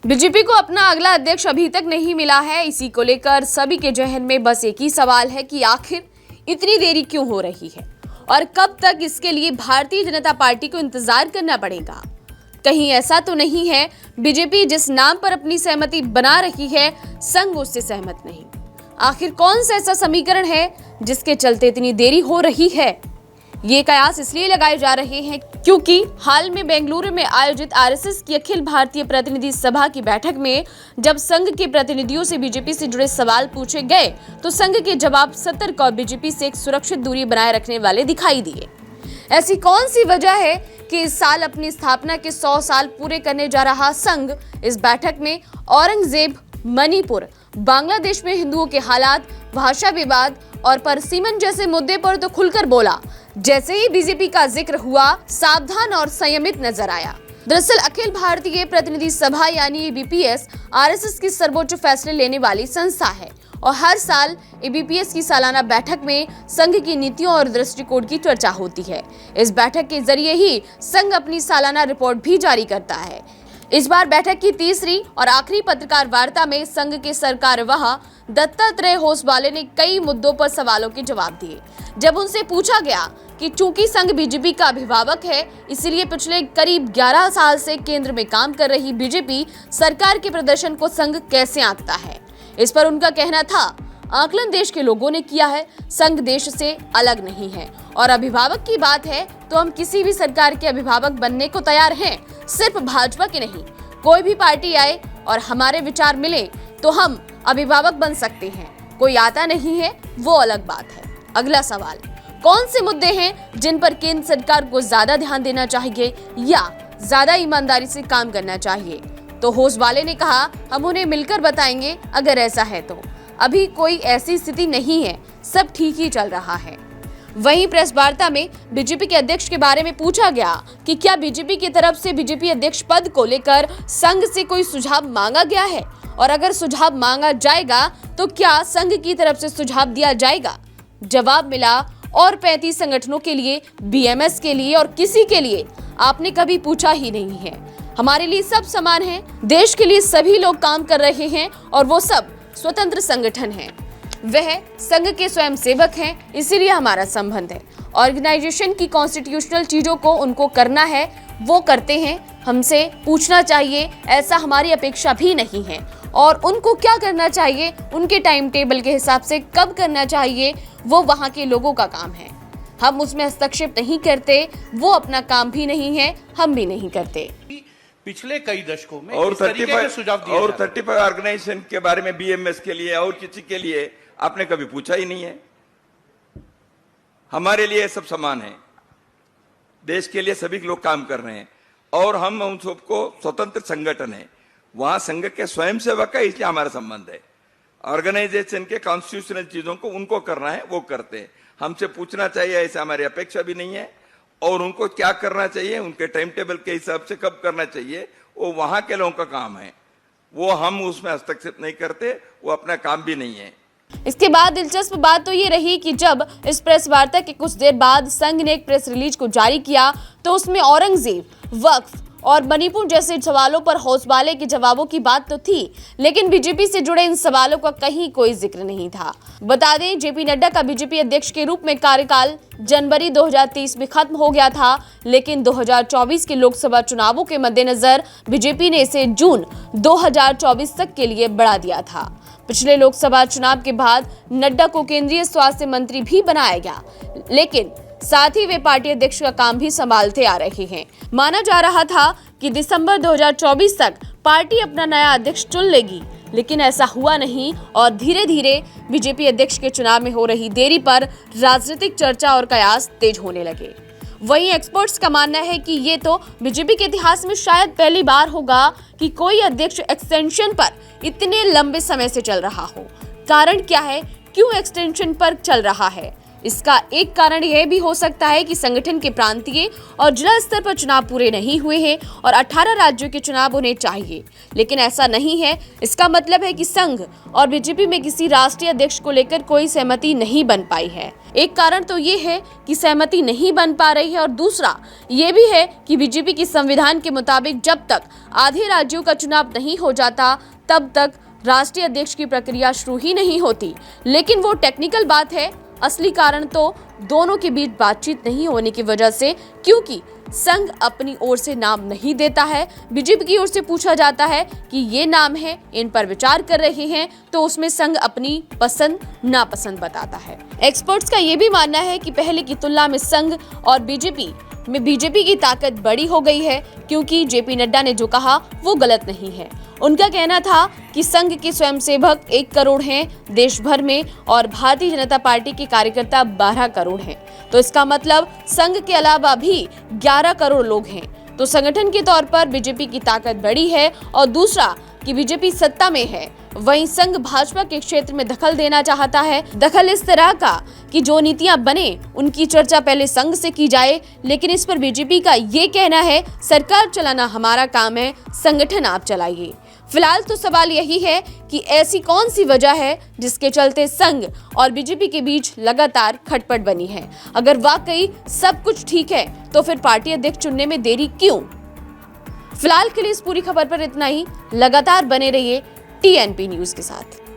BJP को अपना अगला अध्यक्ष अभी तक नहीं मिला है। इसी को लेकर सभी के जहन में बस एक ही सवाल है कि आखिर इतनी देरी क्यों हो रही है और कब तक इसके लिए भारतीय जनता पार्टी को इंतजार करना पड़ेगा। कहीं ऐसा तो नहीं है बीजेपी जिस नाम पर अपनी सहमति बना रही है, संघ उससे सहमत नहीं। आखिर कौन सा ऐसा समीकरण है जिसके चलते इतनी देरी हो रही है? ये कयास इसलिए लगाए जा रहे हैं क्योंकि हाल में बेंगलुरु में आयोजित आरएसएस की अखिल भारतीय प्रतिनिधि सभा की बैठक में जब संघ के प्रतिनिधियों से बीजेपी से जुड़े सवाल पूछे गए तो संघ के जवाब सतर्क और बीजेपी से एक सुरक्षित दूरी बनाए रखने वाले दिखाई दिए। ऐसी कौन सी वजह है कि इस साल अपनी स्थापना के 100 साल पूरे करने जा रहा संघ इस बैठक में औरंगजेब, मणिपुर, बांग्लादेश में हिंदुओं के हालात, भाषा विवाद और परसीमन जैसे मुद्दे पर तो खुलकर बोला। जैसे ही बीजेपी का जिक्र हुआ, सावधान और संयमित नजर आया। दरअसल अखिल भारतीय प्रतिनिधि सभा यानी एबीपीएस आरएसएस की सर्वोच्च फैसले लेने वाली संस्था है और हर साल एबीपीएस की सालाना बैठक में संघ की नीतियों और दृष्टिकोण की चर्चा होती है। इस बैठक के जरिए ही संघ अपनी सालाना रिपोर्ट भी जारी करता है। इस बार बैठक की तीसरी और आखिरी पत्रकार वार्ता में संघ के सरकारवाह दत्तात्रेय होसबाले ने कई मुद्दों पर सवालों के जवाब दिए। जब उनसे पूछा गया कि चूंकि संघ बीजेपी का अभिभावक है, इसलिए पिछले करीब 11 साल से केंद्र में काम कर रही बीजेपी सरकार के प्रदर्शन को संघ कैसे आंकता है, इस पर उनका कहना था, आकलन देश के लोगों ने किया है, संघ देश से अलग नहीं है। और अभिभावक की बात है तो हम किसी भी सरकार के अभिभावक बनने को तैयार हैं, सिर्फ भाजपा के नहीं। कोई भी पार्टी आए और हमारे विचार मिले तो हम अभिभावक बन सकते हैं। कोई आता नहीं है वो अलग बात है। अगला सवाल, कौन से मुद्दे हैं जिन पर केंद्र सरकार को ज्यादा ध्यान देना चाहिए या ज्यादा ईमानदारी से काम करना चाहिए? तो होसबाले ने कहा, हम उन्हें मिलकर बताएंगे अगर ऐसा है तो। अभी कोई ऐसी स्थिति नहीं है, सब ठीक ही चल रहा है। वहीं प्रेस वार्ता में बीजेपी के अध्यक्ष के बारे में पूछा गया कि क्या बीजेपी की तरफ से बीजेपी अध्यक्ष पद को लेकर संघ से कोई सुझाव मांगा गया है और अगर सुझाव मांगा जाएगा तो क्या संघ की तरफ से सुझाव दिया जाएगा? जवाब मिला, और 35 संगठनों के लिए, बीएमएस के लिए और किसी के लिए आपने कभी पूछा ही नहीं है। हमारे लिए सब समान है, देश के लिए सभी लोग काम कर रहे हैं और वो सब स्वतंत्र संगठन हैं। वह संघ के स्वयं सेवक हैं, इसीलिए हमारा संबंध है। ऑर्गेनाइजेशन की कॉन्स्टिट्यूशनल चीजों को उनको करना है, वो करते हैं। हमसे पूछना चाहिए ऐसा हमारी अपेक्षा भी नहीं है और उनको क्या करना चाहिए, उनके टाइम टेबल के हिसाब से कब करना चाहिए, वो वहाँ के लोगों का काम है। हम उसमें हस्तक्षेप नहीं करते, वो अपना काम भी नहीं है, हम भी नहीं करते। पिछले कई दशकों में और इस तरीके के सुझाव दिए और जाते हैं। 35 ऑर्गेनाइजेशन के बारे में बीएमएस के लिए और किसी के लिए आपने कभी पूछा ही नहीं है। हमारे लिए सब समान है, देश के लिए सभी लोग काम कर रहे हैं और हम उन सबको स्वतंत्र संगठन है, वहां संघ के स्वयंसेवक है, इसलिए हमारा संबंध है। ऑर्गेनाइजेशन के कॉन्स्टिट्यूशनल चीजों को उनको करना है, वो करते हैं। हमसे पूछना चाहिए ऐसा हमारी अपेक्षा भी नहीं है और उनको क्या करना चाहिए, उनके टाइम टेबल के हिसाब से कब करना चाहिए, वो वहां के लोगों का काम है। वो हम उसमें हस्तक्षेप नहीं करते, वो अपना काम भी नहीं है। इसके बाद दिलचस्प बात तो ये रही कि जब इस प्रेस वार्ता के कुछ देर बाद संघ ने एक प्रेस रिलीज को जारी किया तो उसमें औरंगजेब, वक्फ और मणिपुर जैसे सवालों पर होसबाले के जवाबों की बात तो थी, लेकिन बीजेपी से जुड़े इन सवालों का कहीं कोई जिक्र नहीं था। बता दें, जेपी नड्डा का बीजेपी अध्यक्ष के रूप में कार्यकाल जनवरी 2023 में खत्म हो गया था, लेकिन 2024 के लोकसभा चुनावों के मद्देनजर बीजेपी ने इसे जून 2024 तक के लिए बढ़ा दिया था। पिछले लोकसभा चुनाव के बाद नड्डा को केंद्रीय स्वास्थ्य मंत्री भी बनाया गया, लेकिन साथ ही वे पार्टी अध्यक्ष का काम भी संभालते आ रहे हैं। माना जा रहा था कि दिसंबर 2024 तक पार्टी अपना नया अध्यक्ष चुन लेगी, लेकिन ऐसा हुआ नहीं और धीरे धीरे बीजेपी अध्यक्ष के चुनाव में हो रही देरी पर राजनीतिक चर्चा और कयास तेज होने लगे। वहीं एक्सपर्ट्स का मानना है कि ये तो बीजेपी के इतिहास में शायद पहली बार होगा कि कोई अध्यक्ष एक्सटेंशन पर इतने लंबे समय से चल रहा हो। कारण क्या है, क्यों एक्सटेंशन पर चल रहा है? इसका एक कारण यह भी हो सकता है कि संगठन के प्रांतीय और जिला स्तर पर चुनाव पूरे नहीं हुए हैं और 18 राज्यों के चुनाव उन्हें चाहिए, लेकिन ऐसा नहीं है। इसका मतलब है कि संघ और बीजेपी में किसी राष्ट्रीय अध्यक्ष को लेकर कोई सहमति नहीं बन पाई है। एक कारण तो ये है कि सहमति नहीं बन पा रही है और दूसरा ये भी है कि बीजेपी के संविधान के मुताबिक जब तक आधे राज्यों का चुनाव नहीं हो जाता तब तक राष्ट्रीय अध्यक्ष की प्रक्रिया शुरू ही नहीं होती। लेकिन वो टेक्निकल बात है, असली कारण तो दोनों के बीच बातचीत नहीं होने की वजह से, क्योंकि संघ अपनी ओर से नाम नहीं देता है। बीजेपी की ओर से पूछा जाता है कि ये नाम है, इन पर विचार कर रहे हैं, तो उसमें संघ अपनी पसंद नापसंद बताता है। एक्सपर्ट्स का ये भी मानना है कि पहले की तुलना में संघ और बीजेपी में बीजेपी की ताकत बड़ी हो गई है, क्योंकि जेपी नड्डा ने जो कहा वो गलत नहीं है। उनका कहना था कि संघ के स्वयंसेवक 1 करोड़ हैं देश भर में और भारतीय जनता पार्टी के कार्यकर्ता 12 करोड़ हैं, तो इसका मतलब संघ के अलावा भी 11 करोड़ लोग हैं। तो संगठन के तौर पर बीजेपी की ताकत बड़ी है और दूसरा कि बीजेपी सत्ता में है, वहीं संघ भाजपा के क्षेत्र में दखल देना चाहता है। दखल इस तरह का कि जो नीतियां बने उनकी चर्चा पहले संघ से की जाए, लेकिन इस पर बीजेपी का ये कहना है सरकार चलाना हमारा काम है, संगठन आप चलाइए। फिलहाल तो सवाल यही है कि ऐसी कौन सी वजह है जिसके चलते संघ और बीजेपी के बीच लगातार खटपट बनी है। अगर वाकई सब कुछ ठीक है तो फिर पार्टी अध्यक्ष चुनने में देरी क्यों? फिलहाल के लिए इस पूरी खबर पर इतना ही। लगातार बने रहिए TNP न्यूज के साथ।